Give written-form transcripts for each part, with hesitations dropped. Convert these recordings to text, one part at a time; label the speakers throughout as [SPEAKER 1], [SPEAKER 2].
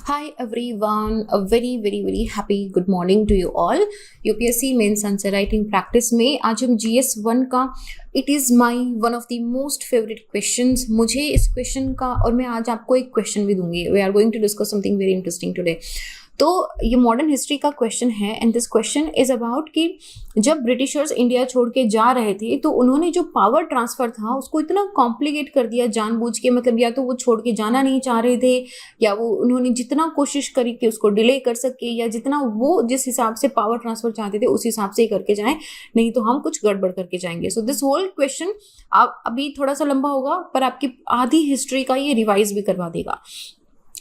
[SPEAKER 1] Hi everyone, a very happy good morning to you all. UPSC mains answer writing practice में आज हम GS1 का it is my one of the most favourite questions. मुझे इस question का और मैं आज आपको एक क्वेश्चन भी दूंगी। We are going to discuss something very interesting today. तो ये मॉडर्न हिस्ट्री का क्वेश्चन है and this question is about कि जब ब्रिटिशर्स इंडिया छोड़ के जा रहे थे तो उन्होंने जो पावर ट्रांसफर था उसको इतना कॉम्प्लिकेट कर दिया जानबूझ के। मतलब या तो वो छोड़ के जाना नहीं चाह रहे थे या वो उन्होंने जितना कोशिश करी कि उसको डिले कर सके या जितना वो जिस हिसाब से पावर ट्रांसफर चाहते थे उस हिसाब से ही करके जाएं, नहीं तो हम कुछ गड़बड़ करके जाएंगे। सो दिस होल क्वेश्चन अभी थोड़ा सा लंबा होगा पर आपकी आधी हिस्ट्री का ये रिवाइज भी करवा देगा।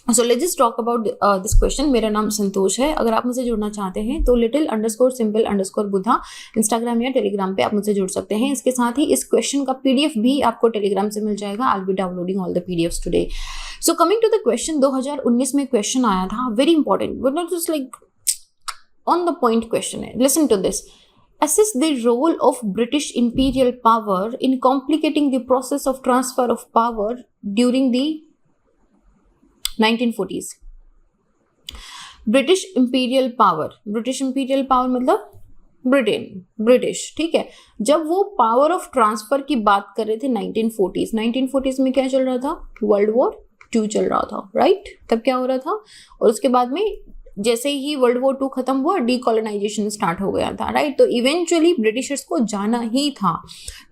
[SPEAKER 1] So let's just talk about this question. मेरा नाम संतोष है। अगर आप मुझसे जुड़ना चाहते हैं तो little_simple_बुद्धा इंस्टाग्राम या टेलीग्राम पे आप मुझसे जुड़ सकते हैं। इसके साथ ही इस क्वेश्चन का पीडीएफ भी आपको टेलीग्राम से मिल जाएगा। I will be downloading all the PDFs today. So coming to the question, 2019 में क्वेश्चन आया था, very important but not just like on the point question है। Listen to this. Assess the role of British imperial power in complicating the process of transfer of power during the 1940s। British imperial power मतलब British, ठीक है। जब वो power of transfer की बात कर रहे थे 1940s में क्या चल रहा था? वर्ल्ड वॉर 2 चल रहा था, राइट? तब क्या हो रहा था? और उसके बाद में जैसे ही वर्ल्ड वॉर 2 खत्म हुआ डीकोलोनाइजेशन स्टार्ट हो गया था, राइट? तो इवेंचुअली ब्रिटिशर्स को जाना ही था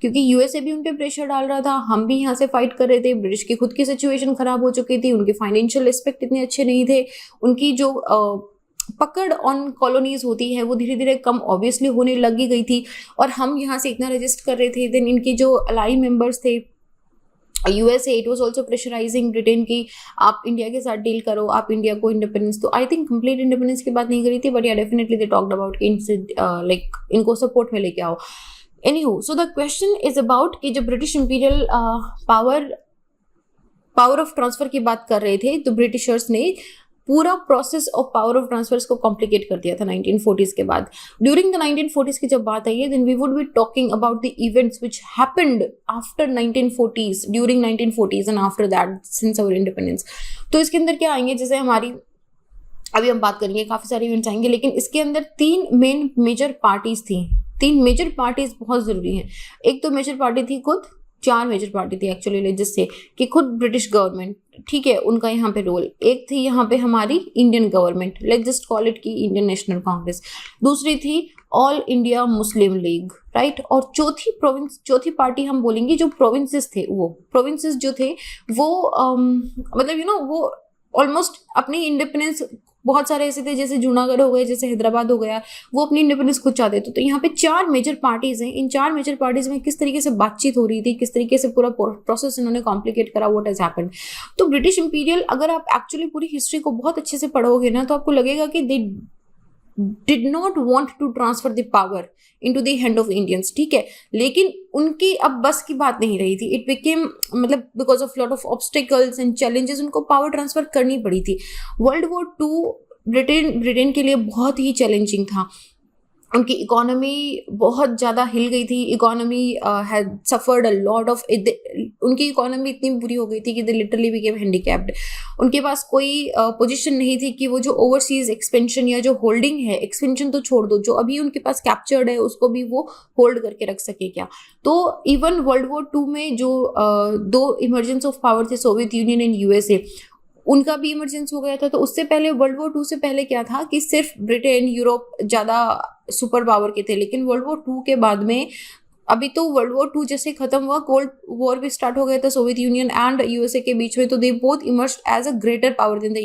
[SPEAKER 1] क्योंकि यूएसए भी उन पे प्रेशर डाल रहा था, हम भी यहाँ से फाइट कर रहे थे। ब्रिटिश की खुद की सिचुएशन खराब हो चुकी थी, उनके फाइनेंशियल एस्पेक्ट इतने अच्छे नहीं थे, उनकी जो पकड़ ऑन कॉलोनीज होती है वो धीरे धीरे कम ऑब्वियसली होने लगी गई थी और हम यहाँ से इतना रेजिस्ट कर रहे थे। देन इनकी जो अलाई मेंबर्स थे USA, it was also pressurising Britain की आप इंडिया के साथ डील करो, आप इंडिया को इंडिपेंडेंस। तो आई थिंक कंप्लीट इंडिपेंडेंस की बात नहीं करी थी बट या डेफिनेटली दे टॉक्ड अबाउट कि इनसे लाइक इनको सपोर्ट में लेके आओ। Anyhow, so the question is about कि जब British imperial power of transfer की बात कर रहे थे तो ब्रिटिशर्स ने पूरा process of power of transfers को कॉम्प्लिकेट कर दिया था 1940s के बाद। ड्यूरिंग द 1940s की जब बात आई है then we would be talking about the events which happened after 1940s, during 1940s and after that since our independence. तो इसके अंदर क्या आएंगे, जैसे हमारी अभी हम बात करेंगे, काफी सारे इवेंट्स आएंगे, लेकिन इसके अंदर 3 मेन मेजर पार्टीज थी। 3 मेजर पार्टीज बहुत जरूरी हैं। एक तो मेजर पार्टी थी, खुद 4 मेजर पार्टी थी एक्चुअली, जिससे कि खुद ब्रिटिश गवर्नमेंट, ठीक है, उनका यहाँ पे रोल। एक थी यहाँ पे हमारी Indian government, let's just call it की इंडियन नेशनल कांग्रेस। दूसरी थी all India Muslim league, right? और चौथी पार्टी हम बोलेंगे जो प्रोविंसेस थे, वो प्रोविंसेस जो थे वो मतलब वो ऑलमोस्ट अपनी इंडिपेंडेंस, बहुत सारे ऐसे थे जैसे जूनागढ़ हो गए, जैसे हैदराबाद हो गया, वो अपनी इंडिपेंडेंस खुद चाहते थे। तो यहाँ पे 4 मेजर पार्टीज हैं। इन 4 मेजर पार्टीज में किस तरीके से बातचीत हो रही थी, किस तरीके से पूरा प्रोसेस इन्होंने कॉम्प्लिकेट करा, व्हाट हैज हैपेंड। तो ब्रिटिश इंपीरियल, अगर आप एक्चुअली पूरी हिस्ट्री को बहुत अच्छे से पढ़ोगे ना तो आपको लगेगा कि दे did not want to transfer the power into the hand of Indians, ठीक है, लेकिन उनकी अब बस की बात नहीं रही थी। It became मतलब because of lot of obstacles and challenges उनको पावर ट्रांसफर करनी पड़ी थी। वर्ल्ड वॉर 2 ब्रिटेन के लिए बहुत ही चैलेंजिंग था। उनकी इकोनॉमी बहुत ज़्यादा हिल गई थी। Economy had suffered a lot of, उनकी इकोनॉमी इतनी बुरी हो गई थी कि दे लिटरली बिकेम हैंडीकैप्ड। उनके पास कोई पोजीशन नहीं थी कि वो जो ओवरसीज एक्सपेंशन या जो होल्डिंग है, एक्सपेंशन तो छोड़ दो, जो अभी उनके पास कैप्चर्ड है उसको भी वो होल्ड करके रख सके क्या। तो इवन वर्ल्ड वॉर 2 में जो 2 इमरजेंस ऑफ पावर थे, सोवियत यूनियन एंड यूएसए, उनका भी इमरजेंस हो गया था। तो उससे पहले वर्ल्ड वॉर 2 से पहले क्या था कि सिर्फ ब्रिटेन, यूरोप ज़्यादा सुपर पावर के थे, लेकिन वर्ल्ड वॉर 2 के बाद में अभी तो वर्ल्ड वॉर 2 जैसे खत्म हुआ, कोल्ड वॉर भी स्टार्ट हो गया था सोवियत यूनियन एंड यूएसए के बीच में। तो they both emerged as a greater power than the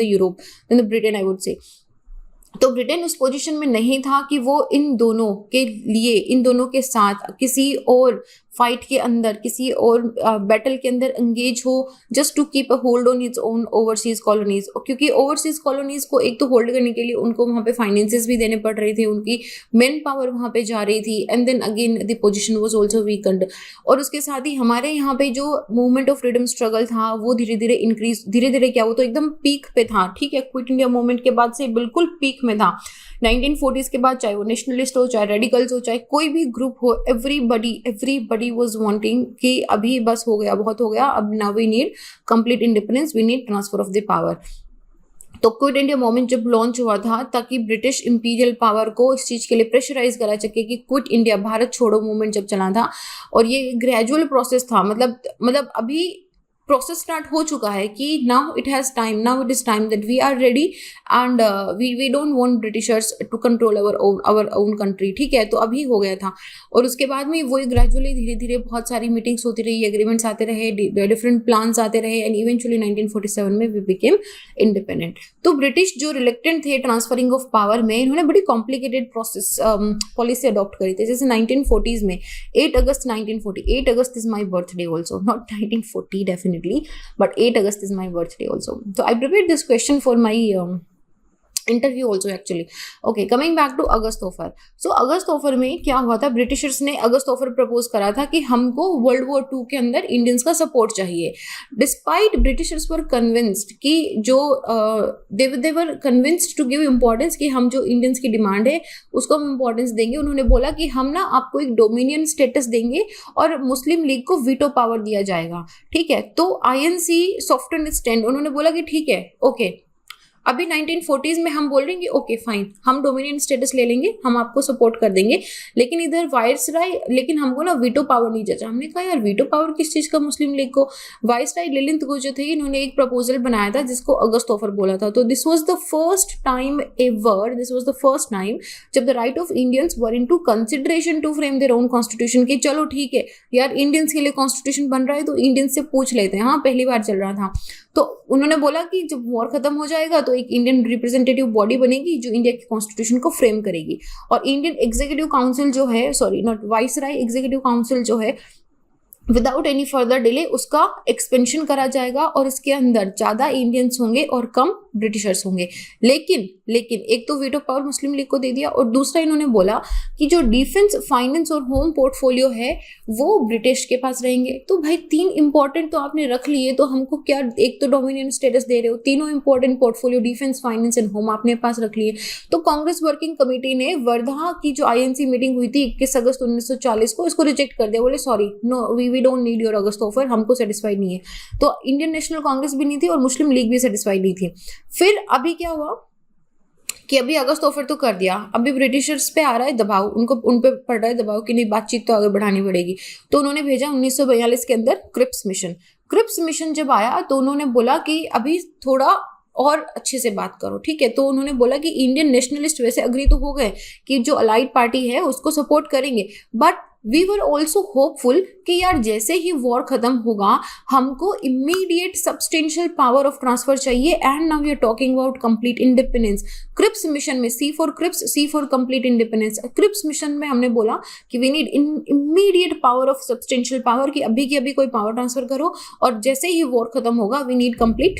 [SPEAKER 1] Europe, than the Britain, I would say. तो ब्रिटेन उस पोजीशन में नहीं था कि वो इन दोनों के लिए, इन दोनों के साथ किसी और फाइट के अंदर, किसी और बैटल के अंदर एंगेज हो, just to keep a hold on its own overseas colonies. क्योंकि ओवरसीज कॉलोनीज को एक तो होल्ड करने के लिए उनको वहाँ पे फाइनेंसेस भी देने पड़ रहे थे, उनकी मैन पावर वहाँ पे जा रही थी, and then again the position was also weakened. और उसके साथ ही हमारे यहाँ पे जो मूवमेंट ऑफ फ्रीडम स्ट्रगल था वो धीरे धीरे इंक्रीज, धीरे धीरे क्या, वो तो एकदम पीक पे था, ठीक है, क्विट इंडिया मूवमेंट के बाद से बिल्कुल पीक में था। 1940s के बाद चाहे वो नेशनलिस्ट हो, चाहे रेडिकल्स हो, चाहे कोई भी ग्रुप हो, एवरीबडी वाज वांटिंग कि अभी बस हो गया, बहुत हो गया, अब now we need complete independence, we need transfer of the power. तो क्विट इंडिया मूवमेंट जब लॉन्च हुआ था ताकि ब्रिटिश इंपीरियल पावर को इस चीज़ के लिए प्रेशराइज करा सके कि क्विट इंडिया, भारत छोड़ो मूवमेंट जब चला था, और ये ग्रेजुअल प्रोसेस था, मतलब अभी प्रोसेस स्टार्ट हो चुका है कि now it is time that we are ready and we don't want Britishers to control our own country, ठीक है। तो अभी हो गया था, और उसके बाद में वो ग्रेजुअली धीरे धीरे बहुत सारी मीटिंग्स होती रही, एग्रीमेंट्स आते रहे, डिफरेंट प्लान्स आते रहे, एंड इवेंचुअली 1947 में वी बिकेम इंडिपेंडेंट। तो ब्रिटिश जो रिलेक्टेंट थे ट्रांसफरिंग ऑफ पावर में, इन्होंने बड़ी कॉम्प्लिकेटेड प्रोसेस पॉलिसी अडॉप्ट करी थी। जैसे 1940s में 8 अगस्त 1940, 8 अगस्त is my birthday also, not 1940 definitely, but 8 August is my birthday also. So I prepared this question for my interview also actually. Okay, coming back to August offer. So August offer में क्या हुआ था, Britishers ने अगस्त offer propose करा था कि हमको world war 2 के अंदर इंडियंस का सपोर्ट चाहिए। डिस्पाइट ब्रिटिशर्स वर कन्विंस्ड कि जो दे वर कन्विंस्ड टू गिव इम्पोर्टेंस कि हम जो इंडियंस की डिमांड है उसको हम इम्पोर्टेंस देंगे। उन्होंने बोला कि हम ना आपको एक डोमिनियन स्टेटस देंगे और मुस्लिम लीग को वीटो पावर दिया जाएगा, ठीक है। तो आईएनसी सॉफ्टवेयर स्टैंड, उन्होंने बोला कि ठीक है, ओके। अभी 1940s में हम बोल रहे हैं कि ओके फाइन, हम डोमिनियन स्टेटस ले लेंगे, हम आपको सपोर्ट कर देंगे, लेकिन इधर वायसराय, लेकिन हमको ना वीटो पावर नहीं जचा। हमने कहा यार वीटो पावर किस चीज का मुस्लिम लीग को? वायसराय ललित को जो थे, इन्होंने एक प्रपोजल बनाया था जिसको अगस्त ऑफर बोला था। तो this was the first time जब the right of Indians were into consideration to frame their own constitution, कि चलो ठीक है यार, इंडियंस के लिए कॉन्स्टिट्यूशन बन रहा है तो इंडियंस से पूछ लेते हैं। हाँ, पहली बार चल रहा था। तो उन्होंने बोला कि जब वॉर खत्म हो जाएगा तो एक इंडियन रिप्रेजेंटेटिव बॉडी बनेगी जो इंडिया के कॉन्स्टिट्यूशन को फ्रेम करेगी, और इंडियन एग्जीक्यूटिव काउंसिल जो है, sorry not viceroy, executive council जो है, विदाउट एनी फर्दर डिले उसका एक्सपेंशन करा जाएगा और इसके अंदर ज्यादा इंडियंस होंगे और कम ब्रिटिशर्स होंगे। लेकिन एक तो वीटो पावर मुस्लिम लीग को दे दिया, और दूसरा इन्होंने बोला कि जो डिफेंस, फाइनेंस और होम पोर्टफोलियो है वो ब्रिटिश के पास रहेंगे। तो भाई 3 इंपॉर्टेंट तो आपने रख लिए, तो हमको क्या, एक तो डोमिनियन स्टेटस दे रहे हो, तीनों important portfolio, defence, finance and home आपने पास रख लिए। तो कांग्रेस वर्किंग कमेटी ने वर्धा की जो आईएनसी मीटिंग हुई थी 21 अगस्त 1940 को, इसको रिजेक्ट कर दिया। बोले sorry, no, we don't need your August offer, हमको सेटिस्फाइड नहीं है। तो इंडियन नेशनल कांग्रेस भी नहीं थी और मुस्लिम लीग भी सेटिस्फाइड नहीं थी। फिर अभी क्या हुआ कि अभी अगस्त ऑफर तो कर दिया, अभी ब्रिटिशर्स पे आ रहा है दबाव, उन पे पड़ रहा है दबाव कि नहीं, बातचीत तो आगे बढ़ानी पड़ेगी। तो उन्होंने भेजा 1942 के अंदर क्रिप्स मिशन जब आया तो उन्होंने बोला कि अभी थोड़ा और अच्छे से बात करो, ठीक है। तो उन्होंने बोला कि इंडियन नेशनलिस्ट वैसे अग्री तो हो गए कि जो अलाइड पार्टी है उसको सपोर्ट करेंगे, but we were also hopeful कि यार जैसे ही वॉर खत्म होगा हमको immediate substantial power of transfer चाहिए, and now we are talking about complete independence. Cripps mission में C for complete independence, Cripps mission में हमने बोला कि we need immediate power of substantial power, कि अभी की अभी कोई पावर ट्रांसफर करो, और जैसे ही वॉर खत्म होगा we need complete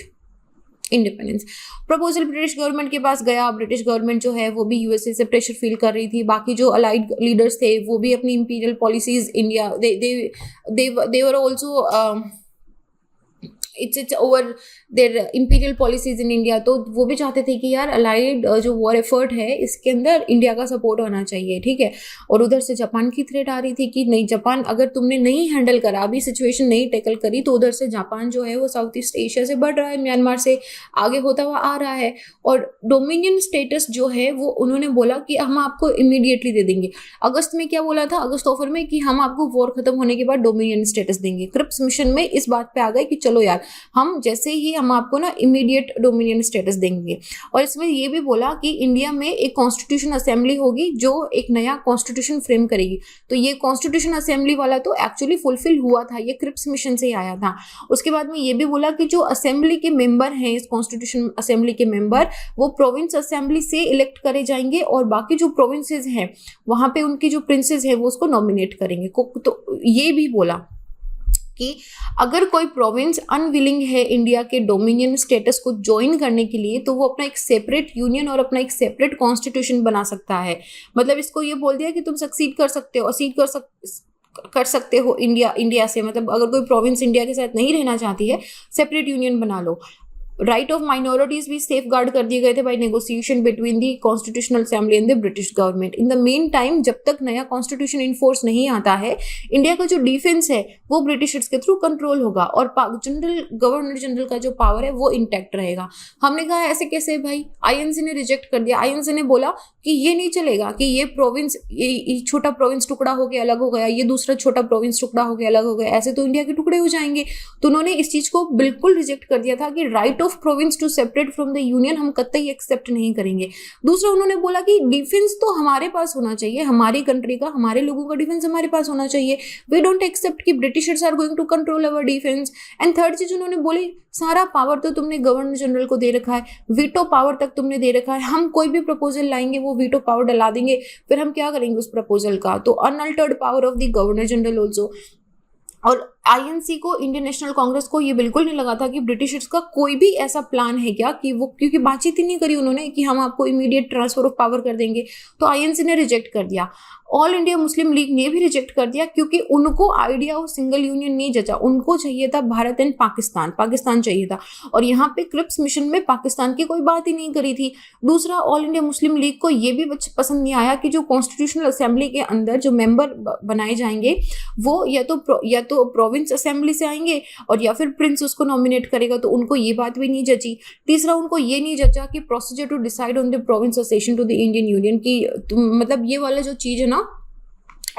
[SPEAKER 1] independence. Proposal British government के पास गया। ब्रिटिश गवर्नमेंट जो है वो भी यूएसए से प्रेशर फील कर रही थी, बाकी जो अलाइड लीडर्स थे वो भी अपनी imperial policies India, they were also its over their imperial policies in India. तो वो भी चाहते थे कि यार अलाइड जो वॉर एफर्ट है इसके अंदर इंडिया का सपोर्ट होना चाहिए, ठीक है। और उधर से जापान की थ्रेट आ रही थी कि नहीं, जापान अगर तुमने नहीं हैंडल करा, अभी सिचुएशन नहीं टैकल करी, तो उधर से जापान जो है वो साउथ ईस्ट एशिया से बढ़ रहा है, म्यांमार से आगे होता हुआ आ रहा है, और डोमिनियन स्टेटस जो है वो उन्होंने बोला कि हम आपको इमीडिएटली दे देंगे। अगस्त में क्या बोला था, अगस्त ऑफर में, कि हम आपको वॉर खत्म होने के बाद डोमिनियन स्टेटस देंगे। क्रिप्स मिशन में इस बात पे आ गए कि चलो यार, हम जैसे ही हम आपको ना इमीडिएट डोमिनियन स्टेटस देंगे। और इसमें ये भी बोला कि इंडिया में एक कॉन्स्टिट्यूशन असेंबली होगी जो एक नया कॉन्स्टिट्यूशन फ्रेम करेगी। तो ये कॉन्स्टिट्यूशन असेंबली वाला तो एक्चुअली फुलफिल हुआ था, ये क्रिप्स मिशन से ही आया था। उसके बाद में ये भी बोला कि जो असेंबली के मेंबर हैं, इस कॉन्स्टिट्यूशन असेंबली के मेंबर, वो प्रोविंस असेंबली से इलेक्ट करे जाएंगे, और बाकी जो प्रोविंसेस हैं वहां पे उनकी जो प्रिंसेस है वो उसको नॉमिनेट करेंगे। तो ये भी बोला कि अगर कोई प्रोविंस अनविलिंग है इंडिया के डोमिनियन स्टेटस को ज्वाइन करने के लिए, तो वो अपना एक सेपरेट यूनियन और अपना एक सेपरेट कॉन्स्टिट्यूशन बना सकता है। मतलब इसको ये बोल दिया कि तुम सक्सीड कर सकते हो, सीड कर सकते हो इंडिया से, मतलब अगर कोई प्रोविंस इंडिया के साथ नहीं रहना चाहती है, सेपरेट यूनियन बना लो। राइट ऑफ माइनॉरिटीज भी सेफ गार्ड कर दिए गए थे by negotiation between the constitutional assembly and the British government. In the main time जब तक नया कॉन्स्टिट्यूशन इन फोर्स नहीं आता है, इंडिया का जो डिफेंस है वो ब्रिटिशर्स के थ्रू कंट्रोल होगा और जनरल गवर्नर जनरल का जो पावर है वो इंटैक्ट रहेगा। हमने कहा ऐसे कैसे भाई, आईएनसी ने रिजेक्ट कर दिया। आईएनसी ने बोला कि ये नहीं चलेगा कि ये प्रोविंस, ये छोटा प्रोविंस टुकड़ा हो गया अलग हो गया, ये दूसरा छोटा प्रोविंस टुकड़ा हो गया अलग हो गया, ऐसे तो इंडिया के टुकड़े हो जाएंगे। तो उन्होंने इस चीज को बिल्कुल रिजेक्ट कर दिया था कि right of province to separate from the union हम कतई एक्सेप्ट नहीं करेंगे। दूसरा उन्होंने बोला कि डिफेंस तो हमारे पास होना चाहिए, हमारी कंट्री का, हमारे लोगों का डिफेंस हमारे पास होना चाहिए। वी डोंट एक्सेप्ट कि Britishers are going to control our defence. And third चीज उन्होंने बोली, सारा पावर तो तुमने गवर्नर जनरल को दे रखा है, वीटो पावर तक तुमने दे रखा है, हम कोई भी प्रपोजल लाएंगे वो वीटो पावर डला देंगे, फिर हम क्या करेंगे उस प्रपोजल का। तो unaltered power of the governor general also. और आईएनसी को, इंडियन नेशनल कांग्रेस को ये बिल्कुल नहीं लगा था कि ब्रिटिशर्स का कोई भी ऐसा प्लान है क्या कि वो, क्योंकि बातचीत ही नहीं करी उन्होंने कि हम आपको इमीडिएट ट्रांसफर ऑफ पावर कर देंगे, तो आईएनसी ने रिजेक्ट कर दिया। ऑल इंडिया मुस्लिम लीग ने भी रिजेक्ट कर दिया क्योंकि उनको आइडिया ऑफ सिंगल यूनियन नहीं जचा, उनको चाहिए था भारत एंड पाकिस्तान, पाकिस्तान चाहिए था। और यहाँ पे क्रिप्स मिशन में पाकिस्तान की कोई बात ही नहीं करी थी। दूसरा, ऑल इंडिया मुस्लिम लीग को ये भी पसंद नहीं आया कि जो कॉन्स्टिट्यूशनल असेंबली के अंदर जो मेंबर बनाए जाएंगे वो या तो प्रोविंस असेंबली से आएंगे और या फिर प्रिंस उसको नॉमिनेट करेगा, तो उनको ये बात भी नहीं जची। तीसरा, उनको ये नहीं जचा कि procedure to decide on the province accession to the Indian union की, मतलब ये वाला जो चीज है ना,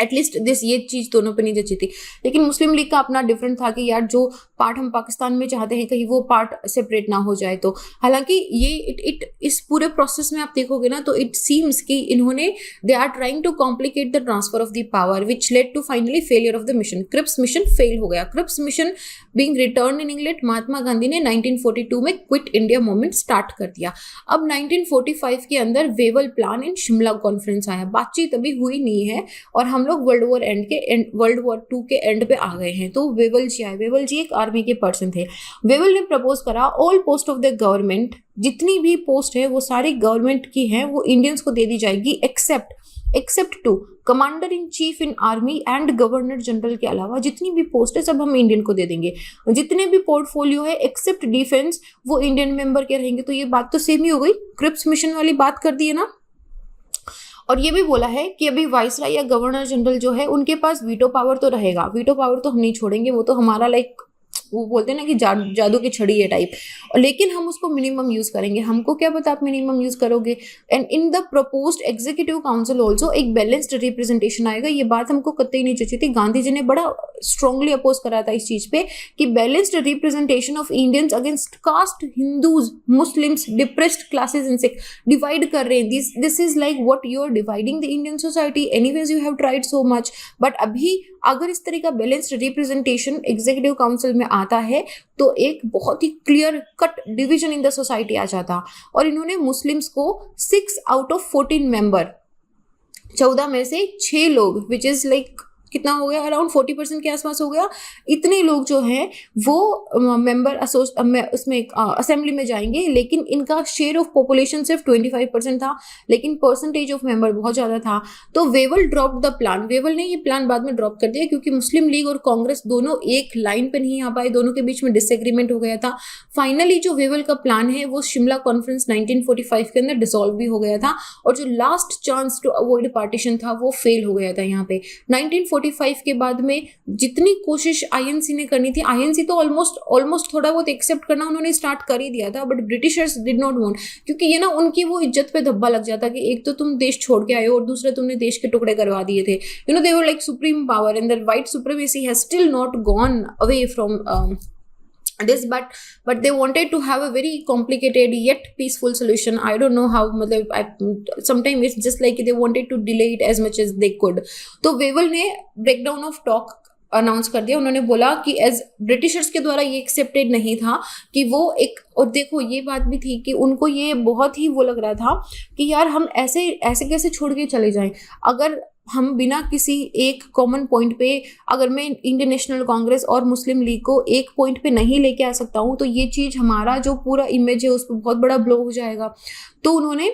[SPEAKER 1] एटलीस्ट दिस, ये चीज दोनों पे नहीं जची थी। लेकिन मुस्लिम लीग का अपना डिफरेंट था कि यार जो पार्ट हम पाकिस्तान में चाहते हैं कहीं वो पार्ट सेपरेट ना हो जाए। तो हालांकि ये इस पूरे प्रोसेस में आप देखोगे ना तो इट सीम्स कि इन्होंने, they are trying to complicate the transfer of the power which led to finally failure of the mission. Cripps mission fail हो गया। Cripps mission being return in England, Mahatma Gandhi ने 1942 में क्विट इंडिया मूवमेंट स्टार्ट कर दिया। अब 1945 के अंदर Wavell plan in Shimla conference आया। बातचीत अभी हुई नहीं है और हम लोग वर्ल्ड वॉर 2 के एंड पे आ गए हैं। तो वेवल जी आए। वेवल जी एक आर्मी के पर्सन थे। वेवल ने प्रपोज करा, all post of the government, जितनी भी पोस्ट है वो सारी गवर्नमेंट की है, वो इंडियंस को दे दी जाएगी except to commander in chief in army and governor general के अलावा जितनी भी पोस्ट है सब हम इंडियन को दे देंगे। जितने भी पोर्टफोलियो है एक्सेप्ट डिफेंस वो इंडियन मेंबर के रहेंगे। तो ये बात तो सेम ही हो गई, क्रिप्स मिशन वाली बात कर दी है ना। और ये भी बोला है कि अभी वाइसराय या गवर्नर जनरल जो है उनके पास वीटो पावर तो रहेगा, वीटो पावर तो हम नहीं छोड़ेंगे, वो तो हमारा लाइक वो बोलते हैं ना कि जादू की छड़ी है टाइप, लेकिन हम उसको मिनिमम यूज करेंगे। हमको क्या पता आप मिनिमम यूज करोगे। And in the proposed executive council also एक बैलेंस्ड रिप्रेजेंटेशन आएगा। ये बात हमको कतई नहीं जची थी। गांधी जी ने बड़ा स्ट्रांगली अपोज करा था इस चीज पे कि balanced representation of Indians against caste, Hindus, Muslims, depressed classes in Sikh, divide कर रहे हैं। This is like what you are dividing the Indian society. Anyways you have tried so much, but अभी अगर इस तरह का बैलेंस्ड रिप्रेजेंटेशन एग्जीक्यूटिव काउंसिल में आता है तो एक बहुत ही clear cut division in the society आ जाता। और इन्होंने मुस्लिम्स को 6 आउट ऑफ 14 मेंबर, 14 में से 6 लोग, विच इज लाइक कितना हो गया, अराउंड 40% के आसपास हो गया, इतने लोग जो हैं वो मेंबर उसमें असेंबली में जाएंगे। लेकिन इनका शेयर ऑफ पॉपुलेशन सिर्फ 25% था, लेकिन परसेंटेज ऑफ मेंबर बहुत ज़्यादा था। तो Wavell drop the plan. Wavell ने ये प्लान बाद में ड्रॉप कर दिया क्योंकि मुस्लिम लीग और कांग्रेस दोनों एक लाइन पे नहीं आ पाए, दोनों के बीच में डिसएग्रीमेंट हो गया था। फाइनली जो वेवल का प्लान है वो शिमला कॉन्फ्रेंस 1945 के अंदर डिसॉल्व भी हो गया था और जो last chance to avoid partition था वो फेल हो गया था यहाँ पे। 1945 के बाद में जितनी कोशिश आईएनसी ने करनी थी, आईएनसी तो ऑलमोस्ट थोड़ा बहुत एक्सेप्ट करना उन्होंने स्टार्ट कर ही दिया था, but Britishers did not want, क्योंकि ये ना उनकी वो इज्जत पे धब्बा लग जाता कि एक तो तुम देश छोड़ के आए हो और दूसरे तुमने देश के टुकड़े करवा दिए थे। You know they were like supreme power and the white supremacy has still not gone away from this, but they wanted to have a very complicated yet peaceful solution. I don't know how, sometimes it's just like they wanted to delay it as much as they could. तो Wavell ने breakdown of talk announce कर दिया। उन्होंने बोला कि as Britishers के द्वारा ये एक्सेप्टेड नहीं था कि वो एक, और देखो ये बात भी थी कि उनको ये बहुत ही वो लग रहा था कि यार हम ऐसे कैसे छोड़ के चले जाएं। अगर हम बिना किसी एक कॉमन पॉइंट पे, अगर मैं इंडियन नेशनल कांग्रेस और मुस्लिम लीग को एक पॉइंट पे नहीं लेके आ सकता हूँ तो ये चीज़ हमारा जो पूरा इमेज है उस पर बहुत बड़ा ब्लो हो जाएगा। तो उन्होंने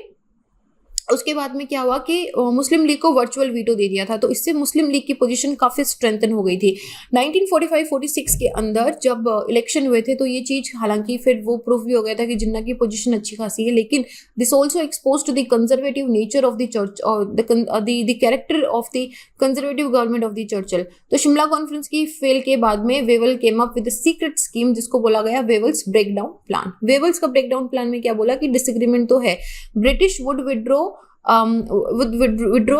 [SPEAKER 1] उसके बाद में क्या हुआ कि मुस्लिम लीग को वर्चुअल वीटो दे दिया था, तो इससे मुस्लिम लीग की पोजीशन काफ़ी स्ट्रेंथन हो गई थी। 1945-46 के अंदर जब इलेक्शन हुए थे तो ये चीज़ हालांकि फिर वो प्रूफ भी हो गया था कि जिन्ना की पोजीशन अच्छी खासी है, लेकिन this also expose to the conservative nature of the church और the character of the conservative government of the Churchill. तो शिमला कॉन्फ्रेंस की फेल के बाद में Wavell came up with secret scheme जिसको बोला गया वेवल्स ब्रेकडाउन प्लान। वेवल्स का ब्रेकडाउन प्लान में क्या बोला कि डिसएग्रीमेंट तो है, British would withdraw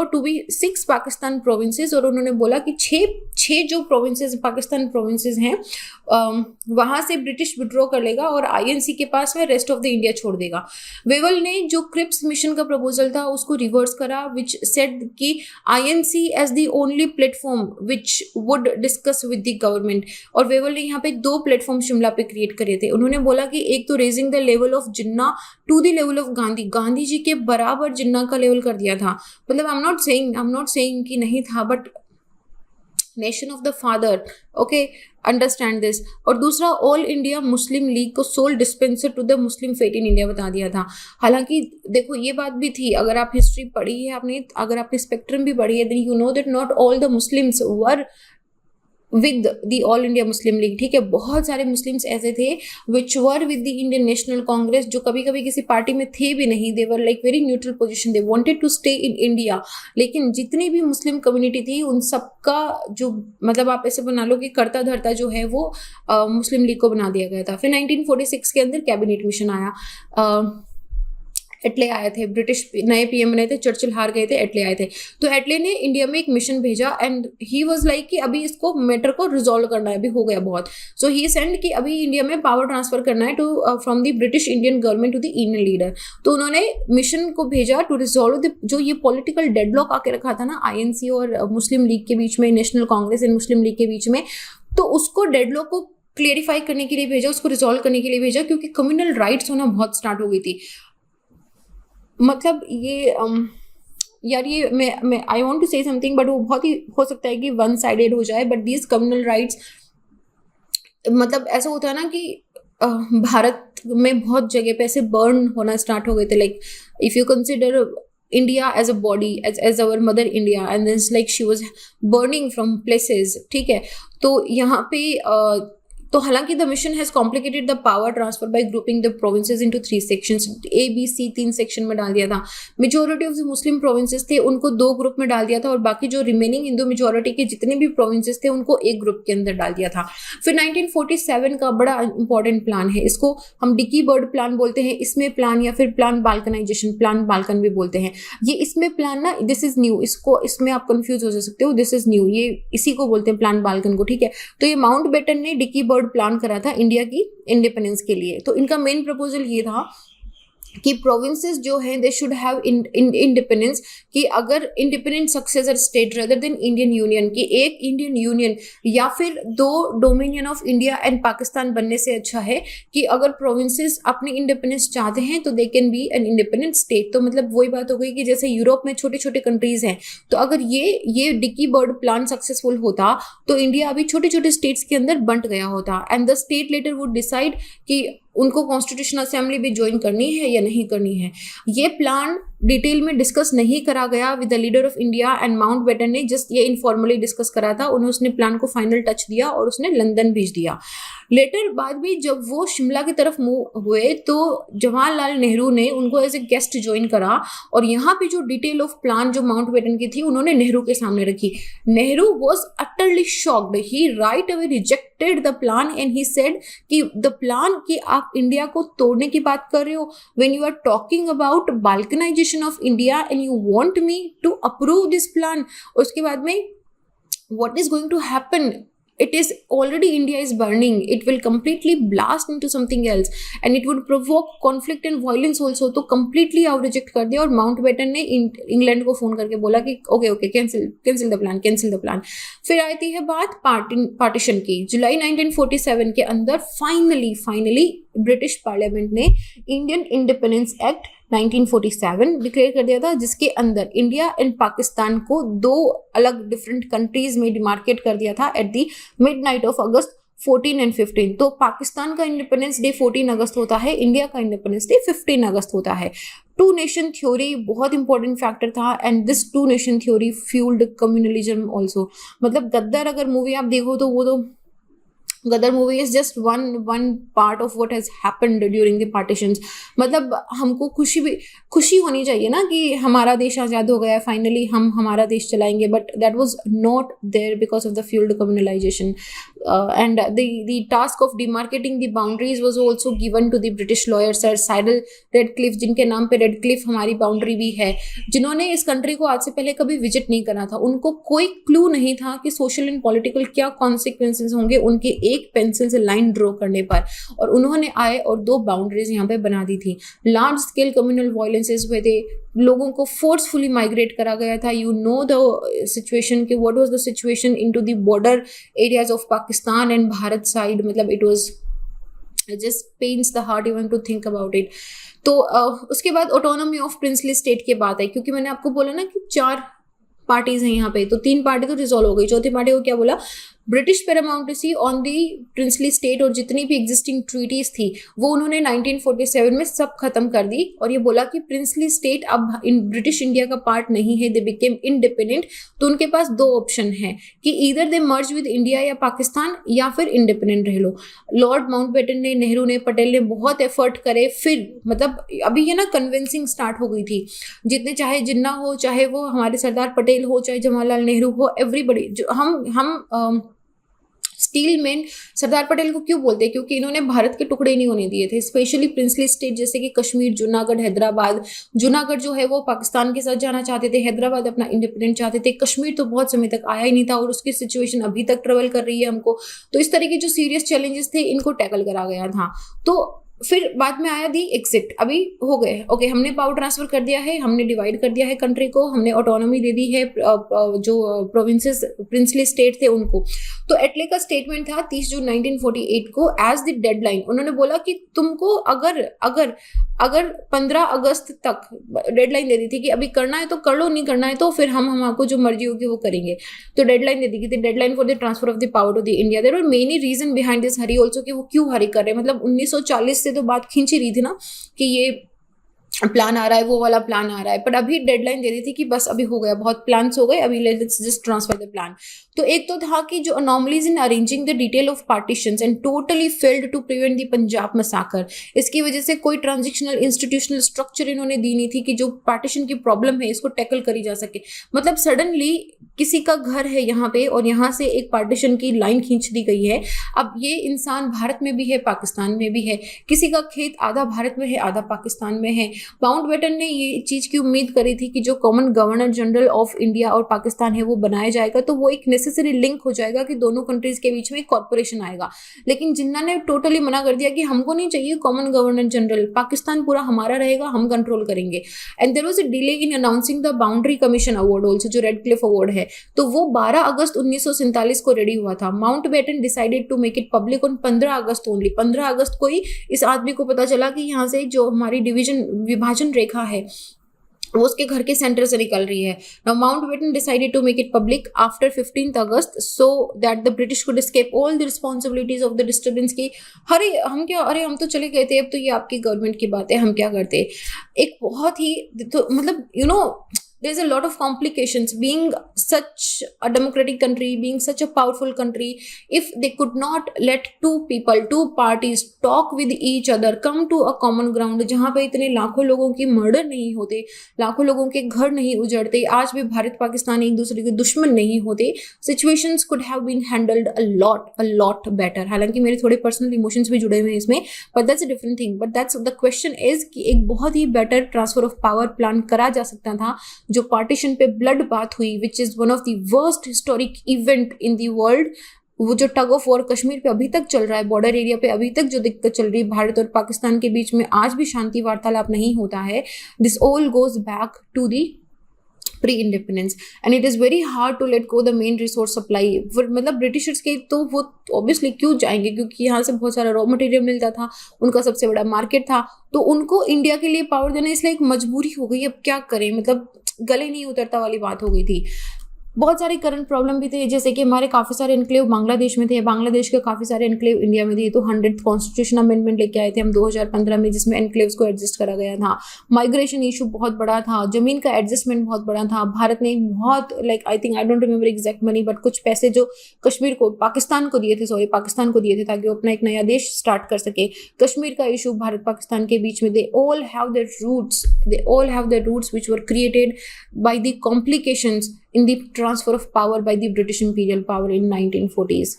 [SPEAKER 1] to be 6 Pakistan provinces, और उन्होंने बोला कि छह जो प्रोविंसेस पाकिस्तान प्रोविंसेस हैं वहां से ब्रिटिश विड्रॉ कर लेगा और आईएनसी के पास में रेस्ट ऑफ द इंडिया छोड़ देगा। वेवल ने जो क्रिप्स मिशन का प्रपोजल था उसको रिवर्स करा, विच सेड कि INC as the only platform which would discuss with the government. और वेवल ने यहाँ पे 2 प्लेटफॉर्म शिमला पे क्रिएट करे थे। उन्होंने बोला कि एक तो raising the level of Jinnah to the level of Gandhi, Gandhi ji के बराबर जिन्ना का लेवल कर दिया था। मतलब आई एम नॉट सेइंग कि नहीं था, but nation of the father, okay, understand this. और दूसरा ऑल इंडिया मुस्लिम लीग को sole dispenser to the Muslim fate in India बता दिया था। हालांकि देखो ये बात भी थी, अगर आप हिस्ट्री पढ़ी है आपने, अगर आपने स्पेक्ट्रम भी पढ़ी है, then you know that not all the Muslims were with the All India Muslim League. ठीक है, बहुत सारे मुस्लिम्स ऐसे थे which were with the Indian National Congress, जो कभी कभी किसी पार्टी में थे भी नहीं, they were like very neutral position, they wanted to stay in India. लेकिन जितनी भी मुस्लिम कम्युनिटी थी उन सबका जो मतलब आप ऐसे बना लो कि करता धरता जो है वो मुस्लिम लीग को बना दिया गया था। फिर 1946 के अंदर कैबिनेट मिशन आया, एटले आए थे, ब्रिटिश नए पीएम बने थे, चर्चिल हार गए थे, एटले आए थे। तो एटले ने इंडिया में एक मिशन भेजा एंड ही वाज लाइक कि अभी इसको मैटर को रिजॉल्व करना है, अभी हो गया बहुत। सो ही सेंड कि अभी इंडिया में पावर ट्रांसफर करना है to from the British Indian government to the Indian leader. तो उन्होंने मिशन को भेजा टू रिजॉल्व जो ये पॉलिटिकल डेडलॉक आके रखा था ना आईएनसी और मुस्लिम लीग के बीच में, national Congress and Muslim league के बीच में, तो उसको डेडलॉक को क्लियरिफाई करने के लिए भेजा, उसको रिजॉल्व करने के लिए भेजा, क्योंकि कम्युनल राइट्स होना बहुत स्टार्ट हो गई थी। मतलब ये यार ये मैं I want to say something, but वो बहुत ही हो सकता है कि वन साइडेड हो जाए, बट दीज कम्युनल राइट्स मतलब ऐसा होता है ना कि भारत में बहुत जगह पे ऐसे बर्न होना स्टार्ट हो गए थे। Like if you consider India as a body, as our mother India, and then it's like she was burning from places, ठीक है। तो यहाँ पे तो हालांकि the mission has complicated the power transfer by grouping the provinces into 3 sections, A B C 3 section में डाल दिया था। Majority of the Muslim provinces थे उनको 2 ग्रुप में डाल दिया था, और बाकी जो रिमेनिंग हिंदू मेजॉरिटी के जितने भी प्रोविंसेस थे उनको एक ग्रुप के अंदर डाल दिया था। फिर 1947 का बड़ा इंपॉर्टेंट प्लान है, इसको हम डिकी बर्ड प्लान बोलते हैं, इसमें प्लान या फिर प्लान बाल्कनाइजेशन, प्लान बाल्कन भी बोलते हैं। ये इसमें प्लान ना, दिस इज न्यू, इसको इसमें आप कंफ्यूज हो सकते हो, दिस इज न्यू, ये इसी को बोलते हैं प्लान बाल्कन को, ठीक है। तो ये माउंट बेटन ने डिकी बर्ड प्लान करा था इंडिया की इंडिपेंडेंस के लिए। तो इनका मेन प्रपोजल ये था कि प्रोविंसेस जो हैं दे शुड हैव इंडिपेंडेंस, कि अगर independent successor state rather than Indian union, कि एक इंडियन यूनियन या फिर 2 dominion of India and Pakistan बनने से अच्छा है कि अगर प्रोविंसेस अपनी इंडिपेंडेंस चाहते हैं तो they can be an independent state. तो मतलब वही बात हो गई कि जैसे यूरोप में छोटे छोटे कंट्रीज हैं, तो अगर ये डिकी बर्ड प्लान सक्सेसफुल होता तो इंडिया अभी छोटे छोटे स्टेट्स के अंदर बंट गया होता, and the state later would decide कि उनको कॉन्स्टिट्यूशनल असेंबली भी ज्वाइन करनी है या नहीं करनी है। ये प्लान डिटेल में डिस्कस नहीं करा गया with the leader of India, and Mountbatten ने जस्ट ये इनफॉर्मली डिस्कस करा था। उसने प्लान को फाइनल टच दिया और उसने लंदन भेज दिया। लेटर बाद में जब वो शिमला की तरफ मूव हुए तो जवाहरलाल नेहरू ने उनको एज ए गेस्ट ज्वाइन करा, और यहाँ पे जो डिटेल ऑफ प्लान जो माउंट बेटन की थी उन्होंने नेहरू के सामने रखी। Nehru was utterly shocked, he right away rejected the plan and he said कि द प्लान कि आप इंडिया को तोड़ने की बात कर रहे हो, when you are talking about balkanisation of India and you want me to approve this plan. उसके बाद में what is going to happen, it is already India is burning, it will completely blast into something else and it would provoke conflict and violence also। तो completely आप reject कर दिया, और mount batten ने England को phone करके बोला कि ओके कैंसिल द प्लान। फिर आती है बात पार्टीशन की। जुलाई 1947 के अंदर फाइनली ब्रिटिश पार्लियामेंट ने इंडियन इंडिपेंडेंस एक्ट 1947 डिक्लेयर कर दिया था, जिसके अंदर इंडिया एंड पाकिस्तान को 2 अलग डिफरेंट कंट्रीज में डिमार्केट कर दिया था at the midnight of August 14 and 15। तो पाकिस्तान का इंडिपेंडेंस डे 14 अगस्त होता है, इंडिया का इंडिपेंडेंस डे 15 अगस्त होता है। टू नेशन थ्योरी बहुत इंपॉर्टेंट फैक्टर था, and this two nation theory fuelled communalism also. मतलब गद्दार अगर मूवी आप देखो तो वो तो Gadar movie is just one part of what has happened during the partitions. मतलब हमको खुशी होनी चाहिए ना कि हमारा देश आज़ाद हो गया फाइनली, हम हमारा देश चलाएंगे, but that was not there because of the fuelled communalization. And the task of demarketing the boundaries was also given to the British lawyer sir Cyril Radcliffe, जिनके नाम पे रेडक्लिफ हमारी बाउंड्री भी है, जिन्होंने इस कंट्री को आज से पहले कभी विजिट नहीं करा था। उनको कोई क्लू नहीं था कि सोशल एंड पॉलिटिकल क्या कॉन्सिक्वेंसेज होंगे उनके एक पेंसिल से लाइन ड्रॉ करने पर, और उन्होंने आए और 2 बाउंड्रीज यहाँ पे बना दी थी। लार्ज स्केल कम्युनल वायलेंसेस हुए थे, लोगों को फोर्सफुली माइग्रेट करा गया था। यू नो द सिचुएशन कि what was the situation into the border areas of Pakistan and Bharat side, मतलब it was just pains the heart even to think about it. तो उसके बाद ऑटोनॉमी ऑफ प्रिंसली स्टेट की बात है, क्योंकि मैंने आपको बोला ना कि 4 पार्टीज हैं यहाँ पे, तो 3 पार्टी तो रिजॉल्व हो गई, चौथी पार्टी को क्या बोला, British paramountcy on the princely state, और जितनी भी एग्जिस्टिंग ट्रीटीज थी वो उन्होंने 1947 में सब खत्म कर दी, और ये बोला कि प्रिंसली स्टेट अब इन ब्रिटिश इंडिया का पार्ट नहीं है, दे बिकेम इंडिपेंडेंट। तो उनके पास 2 ऑप्शन है कि इधर दे मर्ज विद इंडिया या पाकिस्तान, या फिर इंडिपेंडेंट रह लो। लॉर्ड माउंटबेटन ने, नेहरू ने, पटेल ने बहुत एफर्ट करे, फिर मतलब अभी ये ना कन्विंसिंग स्टार्ट हो गई थी, जितने चाहे जिन्ना हो, चाहे वो हमारे सरदार पटेल हो, चाहे जवाहरलाल नेहरू हो, एवरीबडी, जो हम स्टील मैन सरदार पटेल को क्यों बोलते हैं, क्योंकि इन्होंने भारत के टुकड़े नहीं होने दिए थे, स्पेशली प्रिंसली स्टेट जैसे कि कश्मीर, जूनागढ़, हैदराबाद। जूनागढ़ जो है वो पाकिस्तान के साथ जाना चाहते थे, हैदराबाद अपना इंडिपेंडेंट चाहते थे, कश्मीर तो बहुत समय तक आया ही नहीं था और उसकी सिचुएशन अभी तक ट्रेवल कर रही है हमको। तो इस तरह के जो सीरियस चैलेंजेस थे इनको टैकल करा गया था। तो फिर बाद में आया दी एग्जिट, अभी हो गए, ओके हमने पावर ट्रांसफर कर दिया है, हमने डिवाइड कर दिया है कंट्री को, हमने ऑटोनॉमी दे दी है जो प्रोविंसेस प्रिंसली स्टेट थे उनको। तो एटले का स्टेटमेंट था 30 जून 1948 को एज द डेडलाइन। उन्होंने बोला कि तुमको अगर 15 अगस्त तक डेडलाइन दे दी थी कि अभी करना है तो कर लो, नहीं करना है तो फिर हम आपको जो मर्जी होगी वो करेंगे। तो डेडलाइन दे दी थी, deadline for the transfer of the power to the India. There were many reason behind this hurry also, कि वो क्यों हरी कर रहे हैं। मतलब 1940 से तो बात खींची रही थी ना कि ये प्लान आ रहा है, वो वाला प्लान आ रहा है, पर अभी डेडलाइन दे दी थी कि बस अभी हो गया, बहुत प्लान्स हो गए, अभी let's just transfer the plan. तो एक तो था कि जो anomalies in arranging the detail of partitions and totally failed to prevent the Punjab massacre. इसकी वजह से कोई ट्रांजिशनल इंस्टीट्यूशनल स्ट्रक्चर इन्होंने दी नहीं थी कि जो पार्टीशन की प्रॉब्लम है इसको टैकल करी जा सके। मतलब सडनली किसी का घर है यहाँ पे और यहाँ से एक पार्टीशन की लाइन खींच दी गई है। अब ये इंसान भारत में भी है, पाकिस्तान में भी है, किसी का खेत आधा भारत में है, आधा पाकिस्तान में है। माउंटबेटन ने ये चीज की उम्मीद करी थी कि जो common governor general of India और पाकिस्तान है वो बनाया जाएगा, तो वो एक नेसेसरी लिंक हो जाएगा कि दोनों कंट्रीज के बीच में एक कॉर्पोरेशन आएगा। लेकिन जिन्ना ने टोटली मना कर दिया कि हमको नहीं चाहिए कॉमन गवर्नर जनरल, पाकिस्तान पूरा हमारा रहेगा, हम कंट्रोल करेंगे। And there was a delay in announcing the boundary commission award also, जो रेडक्लिफ अवार्ड है, तो वो 12 अगस्त 1947 को रेडी हुआ था। Mountbatten decided to make it public on 15 August only. 15 अगस्त को ही इस आदमी को पता चला कि यहाँ से जो हमारी विभाजन रेखा है वो उसके घर के सेंटर से निकल रही है। Now Mountbatten decided to make it public after 15th August so that the British could escape all the responsibilities of the disturbance की अरे हम तो चले गए थे, अब तो ये आपकी गवर्नमेंट की बात है, हम क्या करते। एक बहुत ही तो मतलब there's a lot of complications being such a democratic country, being such a powerful country. If they could not let two parties talk with each other, come to a common ground, जहाँ पे इतने लाखों लोगों की murder नहीं होते, लाखों लोगों के घर नहीं उजड़ते, आज भी भारत पाकिस्तान एक दूसरे के दुश्मन नहीं होते, situations could have been handled a lot better। हालांकि मेरे थोड़े पर्सनल इमोशंस भी जुड़े हुए हैं इसमें, but that's a different thing। but that's the question is कि एक बहुत ही better transfer of power plan करा जा सकता था। जो पार्टीशन पे ब्लड बात हुई, which is one of the worst historic event in the world, वो जो टग ऑफ वॉर कश्मीर पे अभी तक चल रहा है, बॉर्डर एरिया पे अभी तक जो दिक्कत चल रही है भारत और पाकिस्तान के बीच में, आज भी शांति वार्तालाप नहीं होता है। This all goes back to the pre independence and it is very hard to let go the main resource supply. मतलब ब्रिटिशर्स के तो वो ऑब्वियसली क्यों जाएंगे, क्योंकि यहाँ से बहुत सारा रॉ मटेरियल मिलता था, उनका सबसे बड़ा मार्केट था, तो उनको इंडिया के लिए पावर देना इसलिए एक मजबूरी हो गई। अब क्या करें, मतलब गले नहीं उतरता वाली बात हो गई थी। बहुत सारे करंट प्रॉब्लम भी थे, जैसे कि हमारे काफ़ी सारे इनक्लेव बांग्लादेश में थे, बांग्लादेश के काफ़ी सारे इनक्लेव इंडिया में थे। तो 100th कॉन्स्टिट्यूशन अमेंडमेंट लेके आए थे हम 2015 में, जिसमें इनक्लेव्स को एडजस्ट करा गया था। माइग्रेशन इशू बहुत बड़ा था, जमीन का एडजस्टमेंट बहुत बड़ा था। भारत ने बहुत I think I don't remember exact money, but कुछ पैसे जो कश्मीर को पाकिस्तान को दिए थे, पाकिस्तान को दिए थे ताकि वो अपना एक नया देश स्टार्ट कर सके। कश्मीर का इशू भारत पाकिस्तान के बीच में, they all have their roots which were created by the complications in the transfer of power by the British imperial power in 1940s.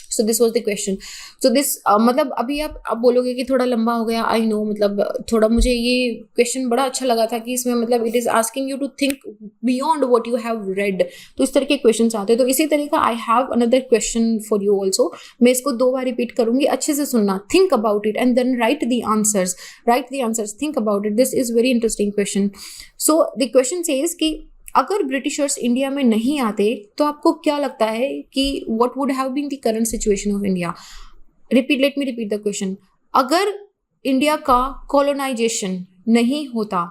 [SPEAKER 1] So this was the question. So this मतलब अभी आप बोलोगे कि थोड़ा लंबा हो गया, आई नो, मतलब थोड़ा मुझे ये क्वेश्चन बड़ा अच्छा लगा था कि इसमें मतलब it is asking you to think beyond what you have read. तो इस तरह के क्वेश्चन आते हैं। तो इसी तरह का I have another question for you also. मैं इसको 2 बार रिपीट करूंगी, अच्छे से सुनना, think about it and then write the answers, think about it. This is very interesting question. So the question says कि अगर ब्रिटिशर्स इंडिया में नहीं आते तो आपको क्या लगता है कि what would have been the current situation of India. Let me repeat the question. अगर इंडिया का कॉलोनाइजेशन नहीं होता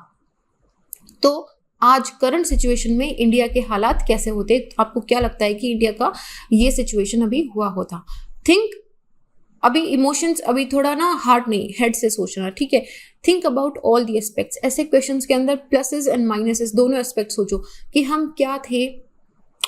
[SPEAKER 1] तो आज करंट सिचुएशन में इंडिया के हालात कैसे होते। आपको क्या लगता है कि इंडिया का ये सिचुएशन अभी हुआ होता। थिंक, अभी इमोशंस, अभी थोड़ा ना हार्ट नहीं, हेड से सोचना, ठीक है। Think about all the aspects. ऐसे क्वेश्चंस के अंदर प्लसेस एंड माइनसेस दोनों एस्पेक्ट सोचो कि हम क्या थे,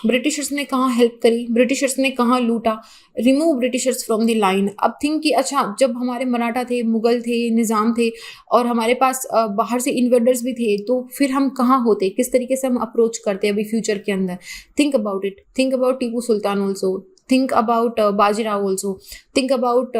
[SPEAKER 1] ब्रिटिशर्स ने कहाँ हेल्प करी, ब्रिटिशर्स ने कहाँ लूटा, remove Britishers from the line. अब थिंक कि अच्छा, जब हमारे मराठा थे, मुगल थे, निज़ाम थे और हमारे पास बाहर से इन्वेडर्स भी थे, तो फिर हम कहाँ होते, किस तरीके से हम अप्रोच करते अभी फ्यूचर के अंदर। Think about it, think about Tipu Sultan also, think about Bajirao also, think about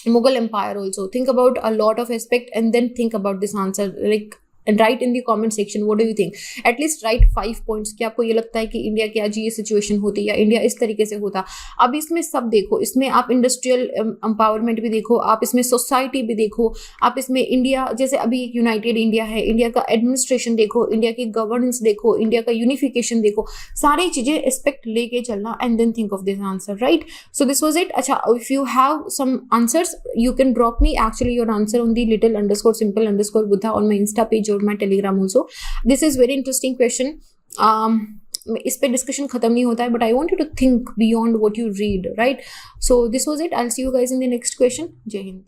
[SPEAKER 1] Mughal Empire also, think about a lot of aspect and then think about this answer, like and write in the comment section what do you think. At least write 5 points कि आपको ये लगता है कि India की आज ये situation होती या इंडिया इस तरीके से होता। अब इसमें सब देखो, इसमें आप इंडस्ट्रियल एम्पावरमेंट भी देखो, आप इसमें सोसाइटी भी देखो, आप इसमें इंडिया जैसे अभी यूनाइटेड इंडिया है, इंडिया का एडमिनिस्ट्रेशन देखो, इंडिया की गवर्नेंस देखो, इंडिया का यूनिफिकेशन देखो, सारी चीजें एस्पेक्ट लेके चलना and then think of this answer, right. So this was it. अच्छा, if you have some answers you can drop me actually your answer on the little_simple_buddha on my Insta page और my Telegram also. This is very interesting question. इस पे discussion खत्म नहीं होता है, but I want you to think beyond what you read, right. So this was it. I will see you guys in the next question. जय हिंद।